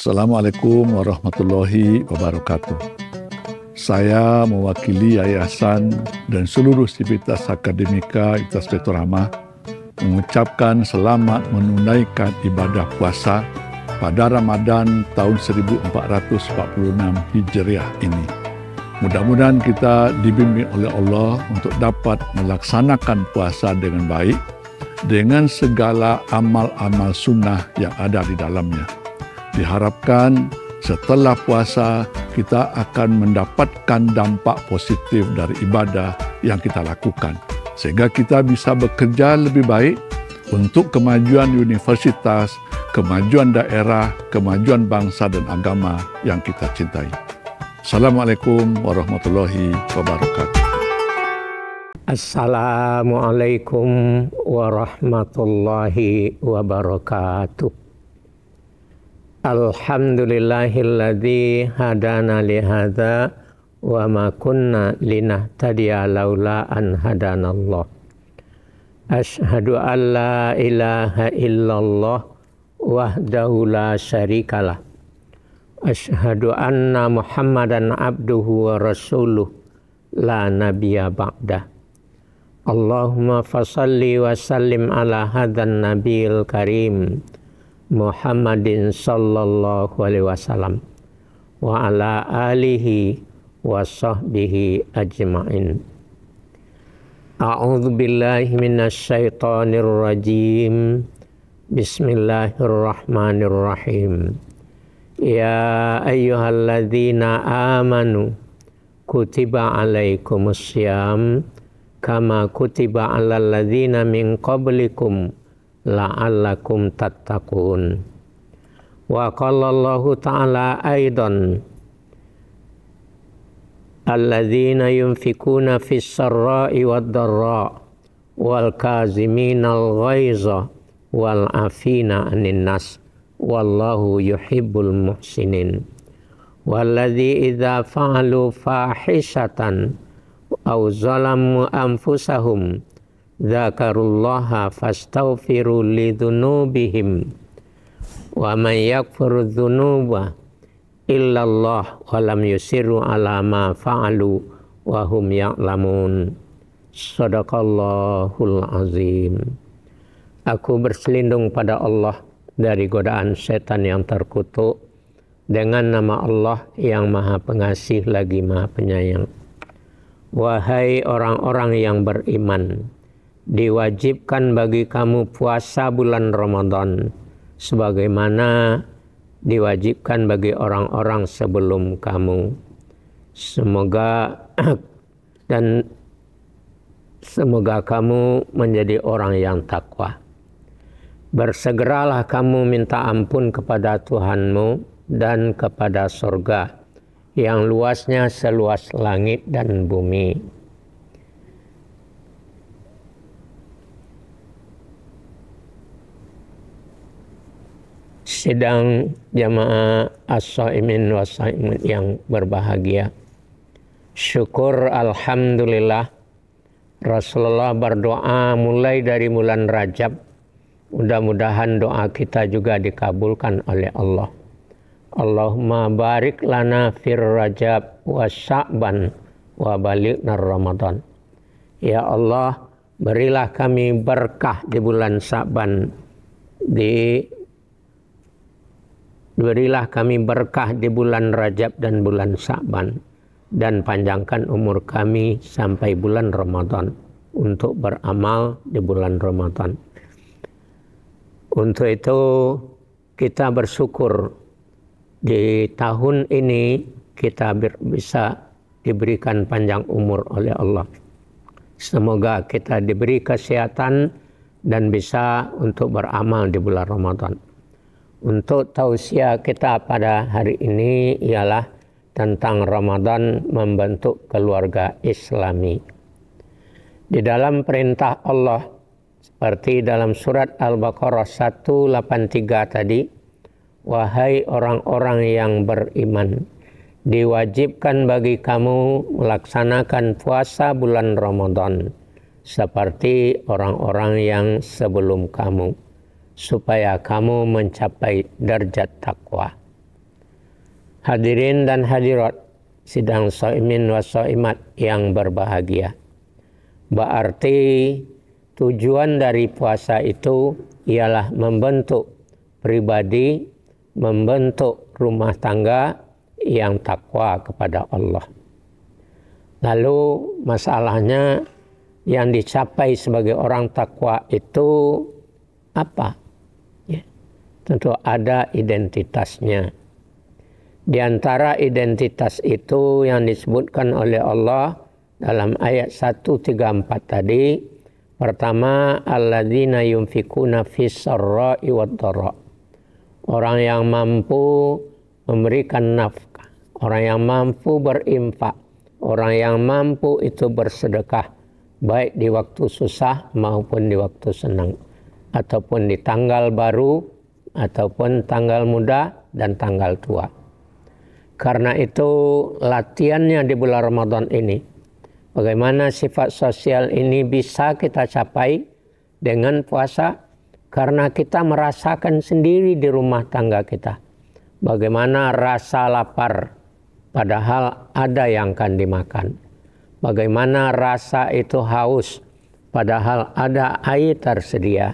Assalamualaikum warahmatullahi wabarakatuh. Saya mewakili yayasan dan seluruh sivitas akademika Universitas Pelita Rahmah mengucapkan selamat menunaikan ibadah puasa pada Ramadan tahun 1446 Hijriah ini. Mudah-mudahan kita dibimbing oleh Allah untuk dapat melaksanakan puasa dengan baik dengan segala amal-amal sunnah yang ada di dalamnya. Diharapkan setelah puasa kita akan mendapatkan dampak positif dari ibadah yang kita lakukan, sehingga kita bisa bekerja lebih baik untuk kemajuan universitas, kemajuan daerah, kemajuan bangsa dan agama yang kita cintai. Assalamualaikum warahmatullahi wabarakatuh. Assalamualaikum warahmatullahi wabarakatuh. Alhamdulillahilladzi hadana lihadza wa ma kunna linahtadiya laula an hadanallah. Asyhadu an la ilaha illallah wahdahu la syarikalah. Asyhadu anna Muhammadan abduhu wa rasuluh la nabiyya ba'dah. Allahumma fasalli wa sallim ala hadzal nabiyil karim Muhammadin sallallahu alaihi wasallam wa ala alihi wa sahbihi ajma'in. A'udzu billahi minasy syaithanir rajim. Bismillahirrahmanirrahim. Ya ayyuhalladzina amanu kutiba alaikumussyam kama kutiba alal ladzina min qablikum la'allakum tattaqun. Wa qala Allahu ta'ala aidan alladzina yunfikuna fis sarra'i wad dharra wal kaziminal ghaiza wal afina 'anil nas wallahu yuhibbul muhsinin. Walladzi idza fa'alu fahishatan aw zalamu anfusahum dzakarullaha fastaghfiru lidzunubihim wa man yaghfiru dzunuba illallah wa lam yusirru ala ma fa'alu wa hum ya'lamun. Shadaqallahul azim. Aku berselindung pada Allah dari godaan setan yang terkutuk dengan nama Allah yang Maha Pengasih lagi Maha Penyayang. Wahai orang-orang yang beriman, diwajibkan bagi kamu puasa bulan Ramadan sebagaimana diwajibkan bagi orang-orang sebelum kamu. Semoga kamu menjadi orang yang takwa. Bersegeralah kamu minta ampun kepada Tuhanmu dan kepada surga yang luasnya seluas langit dan bumi. Sidang jamaah as-shaimin wa shaimin yang berbahagia. Syukur alhamdulillah Rasulullah berdoa mulai dari bulan Rajab. Mudah-mudahan doa kita juga dikabulkan oleh Allah. Allahumma barik lana fir Rajab wa Sya'ban wa balighna Ramadan. Ya Allah, berilah kami berkah di bulan Sya'ban. Berilah kami berkah di bulan Rajab dan bulan Sya'ban, dan panjangkan umur kami sampai bulan Ramadan untuk beramal di bulan Ramadan. Untuk itu kita bersyukur di tahun ini kita bisa diberikan panjang umur oleh Allah. Semoga kita diberi kesehatan dan bisa untuk beramal di bulan Ramadan. Untuk tausiah kita pada hari ini ialah tentang Ramadan membentuk keluarga Islami. Di dalam perintah Allah seperti dalam surat Al-Baqarah 183 tadi, wahai orang-orang yang beriman, diwajibkan bagi kamu melaksanakan puasa bulan Ramadan seperti orang-orang yang sebelum kamu, supaya kamu mencapai derajat takwa. Hadirin dan hadirat sidang shaimin wa shaimat yang berbahagia. Berarti tujuan dari puasa itu ialah membentuk pribadi, membentuk rumah tangga yang takwa kepada Allah. Lalu masalahnya yang dicapai sebagai orang takwa itu apa? Ya, tentu ada identitasnya. Di antara identitas itu yang disebutkan oleh Allah dalam ayat 134 tadi, pertama, alladzina yunfikuna fis sarra'i wad dharra. Orang yang mampu memberikan nafkah, orang yang mampu berinfak, orang yang mampu itu bersedekah, baik di waktu susah maupun di waktu senang, ataupun di tanggal baru, ataupun tanggal muda dan tanggal tua. Karena itu latihannya di bulan Ramadan ini, bagaimana sifat sosial ini bisa kita capai dengan puasa, karena kita merasakan sendiri di rumah tangga kita. Bagaimana rasa lapar padahal ada yang akan dimakan. Bagaimana rasa itu haus padahal ada air tersedia.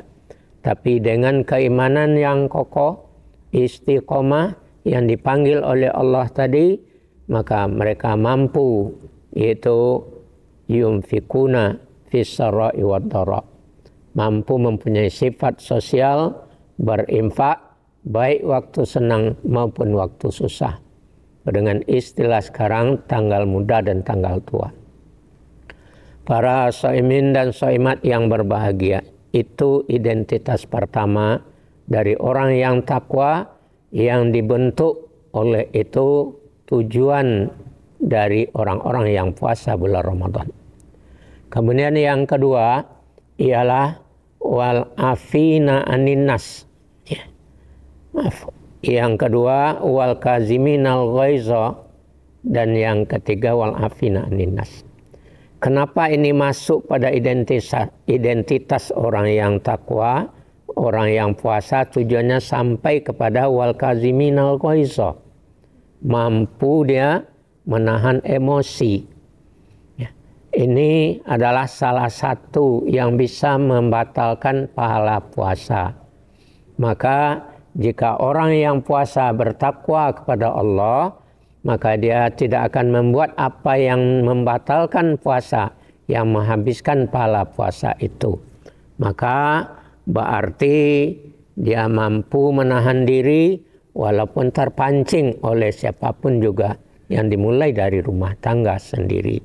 Tapi dengan keimanan yang kokoh, istiqomah, yang dipanggil oleh Allah tadi, maka mereka mampu, yaitu yunfikuna fis sarra'i wad dharra, mampu mempunyai sifat sosial, berinfak baik waktu senang maupun waktu susah. Dengan istilah sekarang tanggal muda dan tanggal tua. Para shaimin dan shaimat yang berbahagia, itu identitas pertama dari orang yang takwa, yang dibentuk oleh itu tujuan dari orang-orang yang puasa bulan Ramadan. Kemudian yang kedua ialah wal afina anin nas. Yang kedua wal kaziminal ghaiza, dan yang ketiga wal afina anin nas. Kenapa ini masuk pada identitas orang yang takwa? Orang yang puasa tujuannya sampai kepada wal kaziminal ghaiza, mampu dia menahan emosi. Ya. Ini adalah salah satu yang bisa membatalkan pahala puasa. Maka jika orang yang puasa bertakwa kepada Allah, maka dia tidak akan membuat apa yang membatalkan puasa, yang menghabiskan pahala puasa itu. Maka berarti dia mampu menahan diri walaupun terpancing oleh siapapun juga, yang dimulai dari rumah tangga sendiri.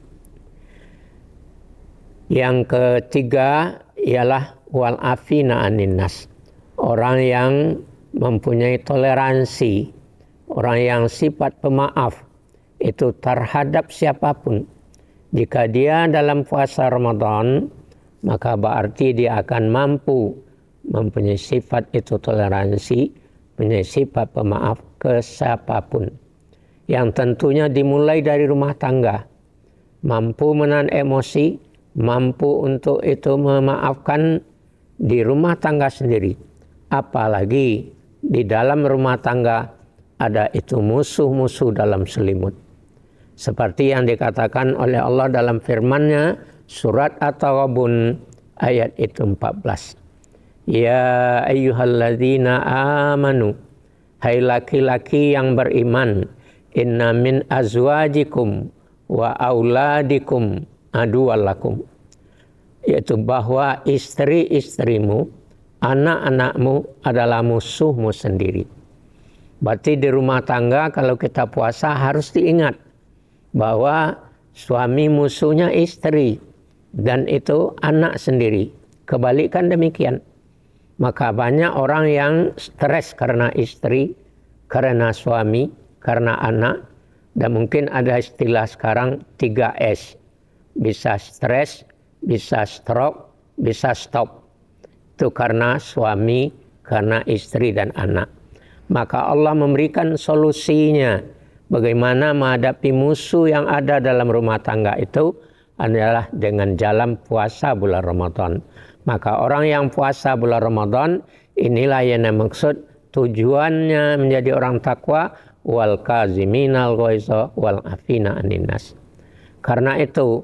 Yang ketiga ialah wal afina anin nas. Orang yang mempunyai toleransi, orang yang sifat pemaaf itu terhadap siapapun. Jika dia dalam puasa Ramadan, maka berarti dia akan mampu mempunyai sifat itu toleransi, mempunyai sifat pemaaf ke siapapun. Yang tentunya dimulai dari rumah tangga. Mampu menahan emosi, mampu untuk itu memaafkan di rumah tangga sendiri. Apalagi di dalam rumah tangga ada itu musuh-musuh dalam selimut. Seperti yang dikatakan oleh Allah dalam firman-Nya, surat At-Taghabun ayat itu 14. Ya ayyuhalladzina amanu, hai laki-laki yang beriman, inna min azwajikum wa auladikum aduwallakum. Yaitu bahwa istri-istrimu, anak-anakmu adalah musuhmu sendiri. Berarti di rumah tangga kalau kita puasa harus diingat bahwa suami musuhnya istri, dan itu anak sendiri. Kebalikan demikian. Maka banyak orang yang stres karena istri, karena suami, karena anak. Dan mungkin ada istilah sekarang 3S. Bisa stres, bisa stroke, bisa stop. Itu karena suami, karena istri dan anak. Maka Allah memberikan solusinya. Bagaimana menghadapi musuh yang ada dalam rumah tangga itu adalah dengan jalan puasa bulan Ramadan. Maka orang yang puasa bulan Ramadan, inilah yang maksud tujuannya menjadi orang takwa, wal kaziminal ghaidha wal afina 'anil nas. Karena itu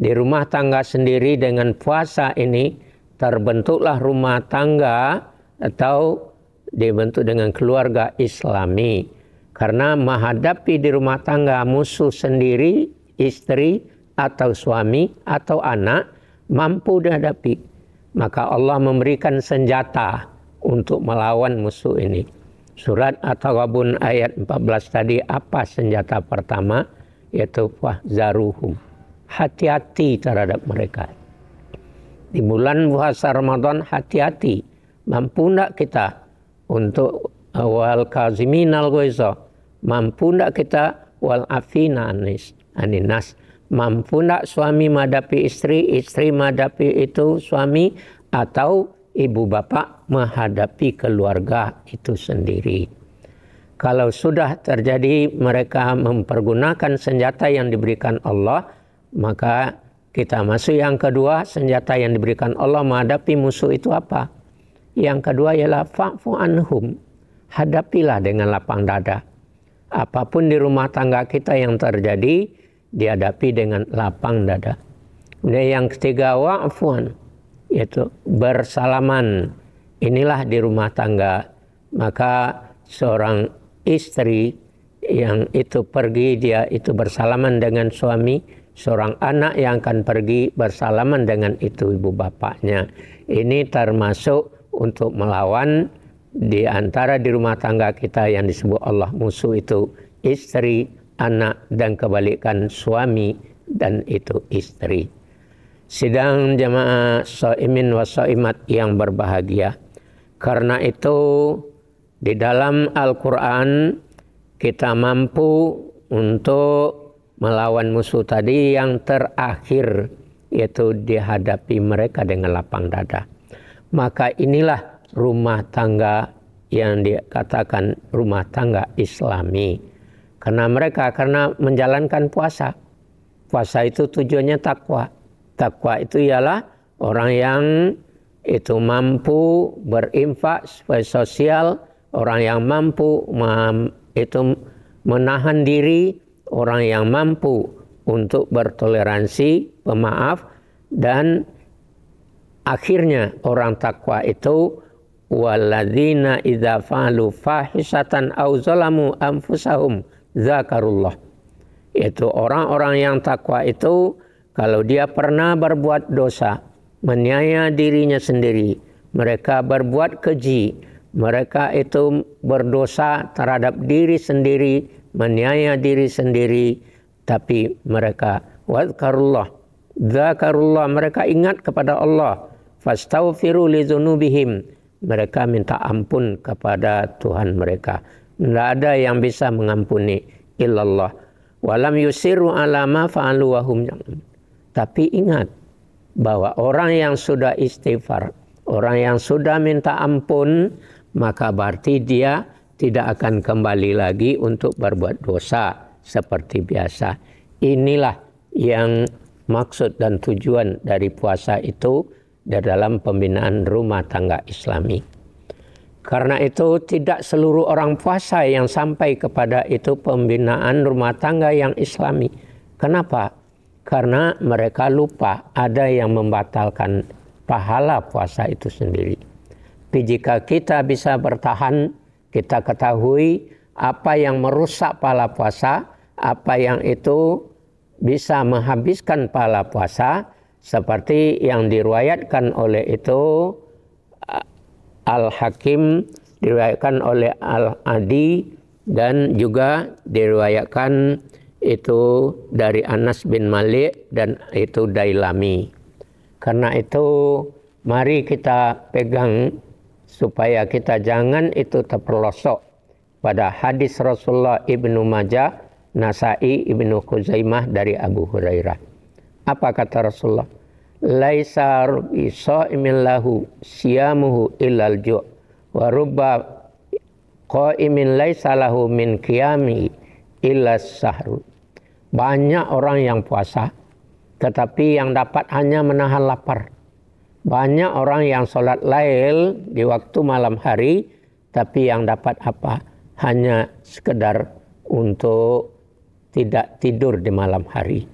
di rumah tangga sendiri dengan puasa ini terbentuklah rumah tangga atau dibentuk dengan keluarga Islami. Karena menghadapi di rumah tangga musuh sendiri, istri atau suami atau anak mampu dihadapi, maka Allah memberikan senjata untuk melawan musuh ini. Surat At-Taghabun ayat 14 tadi, apa senjata pertama? Yaitu fahzaruhum, hati-hati terhadap mereka. Di bulan puasa Ramadan hati-hati, mampu tidak kita untuk wal kaziminal ghaidha, mampu tidak kita wal afina 'anil nas, mampu tidak suami menghadapi istri, istri menghadapi itu suami, atau ibu bapak menghadapi keluarga itu sendiri. Kalau sudah terjadi mereka mempergunakan senjata yang diberikan Allah, maka kita masuk yang kedua, senjata yang diberikan Allah menghadapi musuh itu apa? Yang kedua ialah fa'fu anhum, hadapilah dengan lapang dada. Apapun di rumah tangga kita yang terjadi, dihadapi dengan lapang dada. Kemudian yang ketiga, wa'fuan, yaitu bersalaman. Inilah di rumah tangga. Maka seorang istri yang itu pergi, dia itu bersalaman dengan suami. Seorang anak yang akan pergi bersalaman dengan itu ibu bapaknya. Ini termasuk untuk melawan di antara di rumah tangga kita yang disebut Allah musuh itu istri, anak, dan kebalikan suami dan itu istri. Sidang jamaah shaimin wa shaimat yang berbahagia. Karena itu di dalam Al-Quran kita mampu untuk melawan musuh tadi yang terakhir, yaitu dihadapi mereka dengan lapang dada. Maka inilah rumah tangga yang dikatakan rumah tangga Islami. Karena mereka menjalankan puasa. Puasa itu tujuannya takwa. Takwa itu ialah orang yang itu mampu berinfak sosial, orang yang mampu itu menahan diri, orang yang mampu untuk bertoleransi, pemaaf, dan akhirnya orang takwa itu walladzina idza fa'alu fahisatan aw zalamu anfusahum dzakarullah. Yaitu orang-orang yang takwa itu kalau dia pernah berbuat dosa, menganiaya dirinya sendiri, mereka berbuat keji, mereka itu berdosa terhadap diri sendiri, menganiaya diri sendiri, tapi mereka wadkarullah, dzakarullah, mereka ingat kepada Allah, fastaghfiru lidzunubihim, mereka minta ampun kepada Tuhan mereka. Tidak ada yang bisa mengampuni illallah. Walam yusiru ala ma fa'alu wa hum ya'lamun. Tapi ingat bahwa orang yang sudah istighfar, orang yang sudah minta ampun, maka berarti dia tidak akan kembali lagi untuk berbuat dosa seperti biasa. Inilah yang maksud dan tujuan dari puasa itu di dalam pembinaan rumah tangga Islami. Karena itu tidak seluruh orang puasa yang sampai kepada itu pembinaan rumah tangga yang Islami. Kenapa? Karena mereka lupa ada yang membatalkan pahala puasa itu sendiri. Tapi jika kita bisa bertahan, kita ketahui apa yang merusak pahala puasa, apa yang itu bisa menghabiskan pahala puasa, seperti yang diriwayatkan oleh itu Al-Hakim, diriwayatkan oleh Al-Adi, dan juga diriwayatkan itu dari Anas bin Malik dan itu Dailami. Karena itu mari kita pegang supaya kita jangan itu terpelosok pada hadis Rasulullah Ibnu Majah, Nasai, Ibnu Khuzaimah dari Abu Hurairah. Apa kata Rasulullah? Laisa shaimin lahu siyamuhu illal ju' wa rubba qaimin laisa lahu min qiyami illa sahru. Banyak orang yang puasa tetapi yang dapat hanya menahan lapar. Banyak orang yang sholat lail di waktu malam hari tapi yang dapat apa? hanya sekedar untuk tidak tidur di malam hari.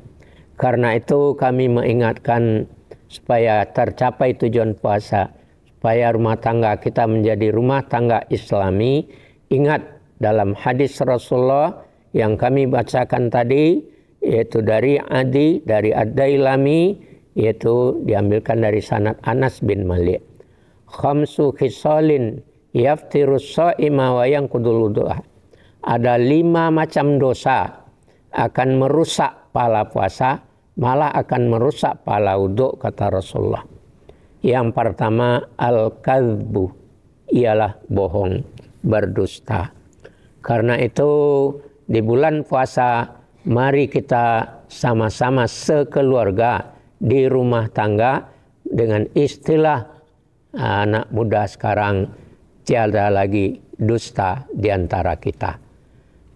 Karena itu kami mengingatkan supaya tercapai tujuan puasa, supaya rumah tangga kita menjadi rumah tangga Islami. Ingat dalam hadis Rasulullah yang kami bacakan tadi, yaitu dari Adi, dari Ad-Dailami, yaitu diambilkan dari sanad Anas bin Malik. Khamsu khisalin yaftirus sha'ima wa yanqudul wudu'a. Ada 5 macam dosa akan merusak pahala puasa, malah akan merusak pahala wudhu, kata Rasulullah. Yang pertama, al-kadzbu, ialah bohong, berdusta. Karena itu di bulan puasa, mari kita sama-sama sekeluarga di rumah tangga, dengan istilah anak muda sekarang, tiada lagi dusta di antara kita.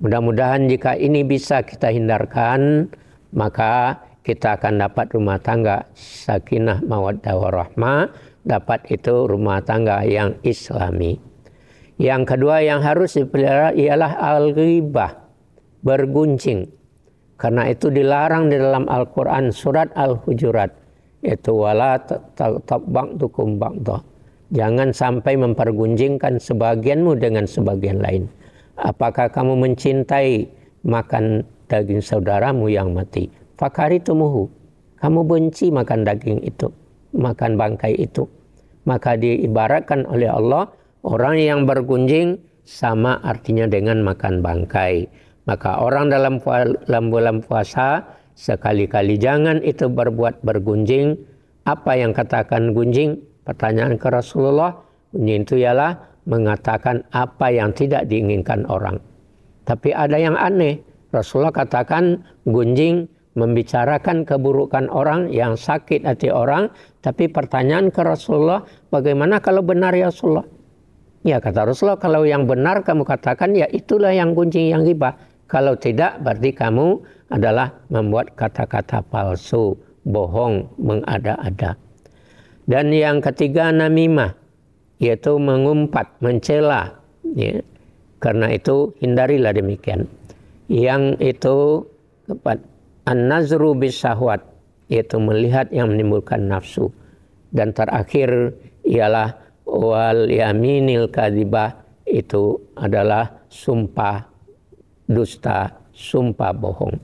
Mudah-mudahan jika ini bisa kita hindarkan, maka kita akan dapat rumah tangga sakinah mawaddah warahmah, dapat itu rumah tangga yang Islami. Yang kedua yang harus dipelihara ialah al-ghibah, berguncing. Karena itu dilarang di dalam Al-Quran surat Al-Hujurat, yaitu wala tabagtukum ba'dha. Jangan sampai mempergunjingkan sebagianmu dengan sebagian lain. Apakah kamu mencintai makan daging saudaramu yang mati? Fakaritumuhu. Kamu benci makan daging itu, makan bangkai itu. Maka diibaratkan oleh Allah, orang yang bergunjing sama artinya dengan makan bangkai. Maka orang dalam bulan puasa sekali-kali jangan itu berbuat bergunjing. Apa yang katakan gunjing? Pertanyaan ke Rasulullah, gunjing itu ialah mengatakan apa yang tidak diinginkan orang. Tapi ada yang aneh. Rasulullah katakan gunjing membicarakan keburukan orang, yang sakit hati orang. Tapi pertanyaan ke Rasulullah, bagaimana kalau benar ya Rasulullah? Ya, kata Rasulullah, kalau yang benar kamu katakan, ya itulah yang gunjing, yang ghibah. Kalau tidak, berarti kamu adalah membuat kata-kata palsu, bohong, mengada-ada. Dan yang ketiga, namimah, yaitu mengumpat, mencela. Ya. Karena itu hindarilah demikian. Yang itu an-nazru bisahwat, yaitu melihat yang menimbulkan nafsu. Dan terakhir ialah wal yaminil kadzibah, itu adalah sumpah dusta, sumpah bohong.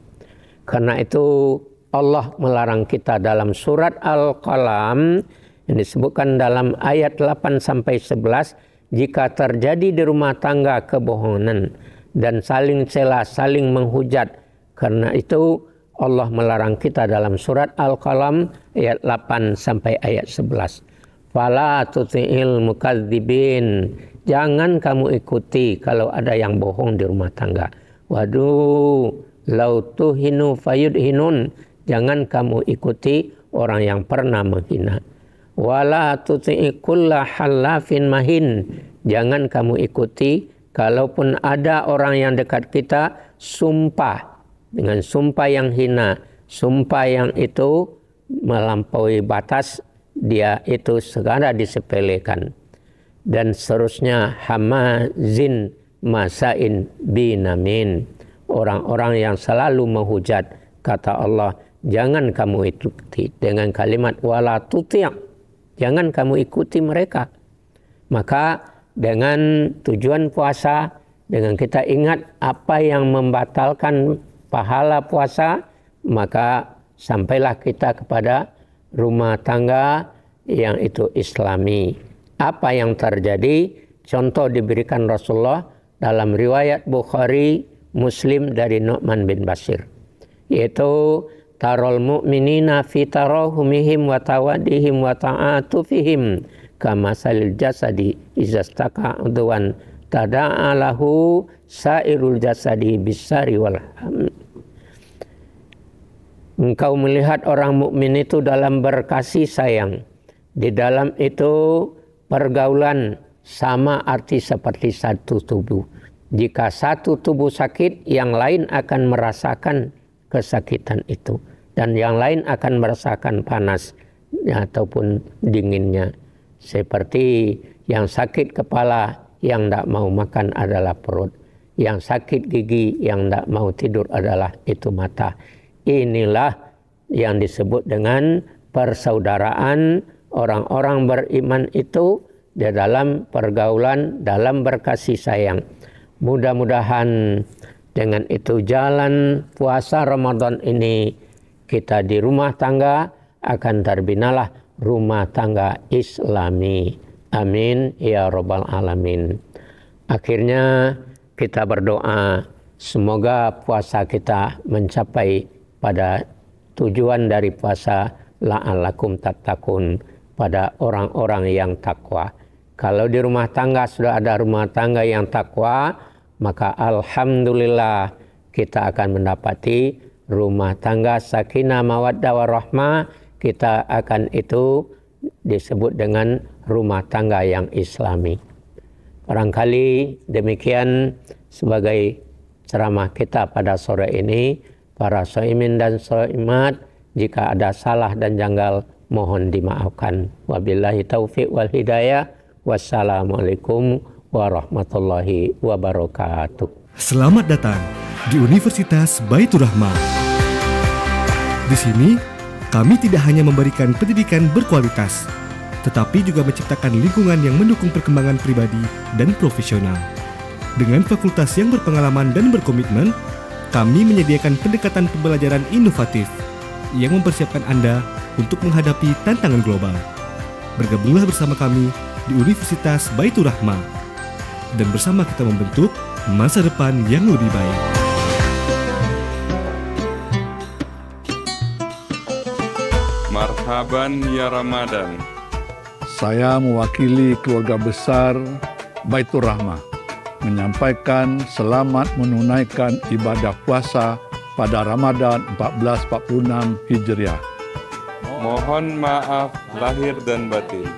Karena itu Allah melarang kita dalam surat Al-Qalam yang disebutkan dalam ayat 8-11, jika terjadi di rumah tangga kebohongan dan saling cela, saling menghujat. Karena itu Allah melarang kita dalam surat Al-Qalam ayat 8 sampai ayat 11. Fala tuti'il mukadzibin, jangan kamu ikuti kalau ada yang bohong di rumah tangga. Waduh, lau tuhinu fayudhinun, jangan kamu ikuti orang yang pernah menghina. Wala tuti'i kulla halafin mahin, jangan kamu ikuti kalaupun ada orang yang dekat kita sumpah dengan sumpah yang hina, sumpah yang itu melampaui batas, dia itu segera disepelekan. Dan seterusnya, hamazin masain binamin, orang-orang yang selalu menghujat, kata Allah, jangan kamu ikuti dengan kalimat wala tuti', jangan kamu ikuti mereka. Maka dengan tujuan puasa, dengan kita ingat apa yang membatalkan pahala puasa, maka sampailah kita kepada rumah tangga yang itu Islami. Apa yang terjadi? Contoh diberikan Rasulullah dalam riwayat Bukhari Muslim dari Nu'man bin Bashir, yaitu tarol mu'minina fi tarahumihim wa tawadihim wa ta'atufihim kama salil jasadi izastaka udwan tada'alahu sairul jasadi bisari wal ham. Engkau melihat orang mukmin itu dalam berkasih sayang. Di dalam itu pergaulan sama arti seperti satu tubuh. Jika satu tubuh sakit, yang lain akan merasakan kesakitan itu. Dan yang lain akan merasakan panas ataupun dinginnya. Seperti yang sakit kepala, yang tidak mau makan adalah perut. yang sakit gigi, yang tidak mau tidur adalah itu mata. Inilah yang disebut dengan persaudaraan orang-orang beriman itu di dalam pergaulan, dalam berkasih sayang. Mudah-mudahan dengan itu jalan puasa Ramadan ini kita di rumah tangga akan terbinalah rumah tangga Islami. Amin ya rabbal alamin. Akhirnya kita berdoa semoga puasa kita mencapai pada tujuan dari puasa la'allakum tattaqun, pada orang-orang yang takwa. Kalau di rumah tangga sudah ada rumah tangga yang takwa, maka alhamdulillah kita akan mendapati rumah tangga sakinah mawaddah warahmah. Kita akan itu disebut dengan rumah tangga yang Islami. Barangkali demikian sebagai ceramah kita pada sore ini. Para shaimin dan shaimat, jika ada salah dan janggal mohon dimaafkan. Wabillahi taufiq wal hidayah. Wassalamualaikum warahmatullahi wabarakatuh. Selamat datang di Universitas Baitur Rahmah. Di sini, kami tidak hanya memberikan pendidikan berkualitas, tetapi juga menciptakan lingkungan yang mendukung perkembangan pribadi dan profesional. Dengan fakultas yang berpengalaman dan berkomitmen, kami menyediakan pendekatan pembelajaran inovatif yang mempersiapkan Anda untuk menghadapi tantangan global. Bergabunglah bersama kami di Universitas Baitur Rahmah, dan bersama kita membentuk masa depan yang lebih baik. Marhaban ya Ramadan. Saya mewakili keluarga besar Baitur Rahmah menyampaikan selamat menunaikan ibadah puasa pada Ramadan 1446 Hijriah. Mohon maaf lahir dan batin.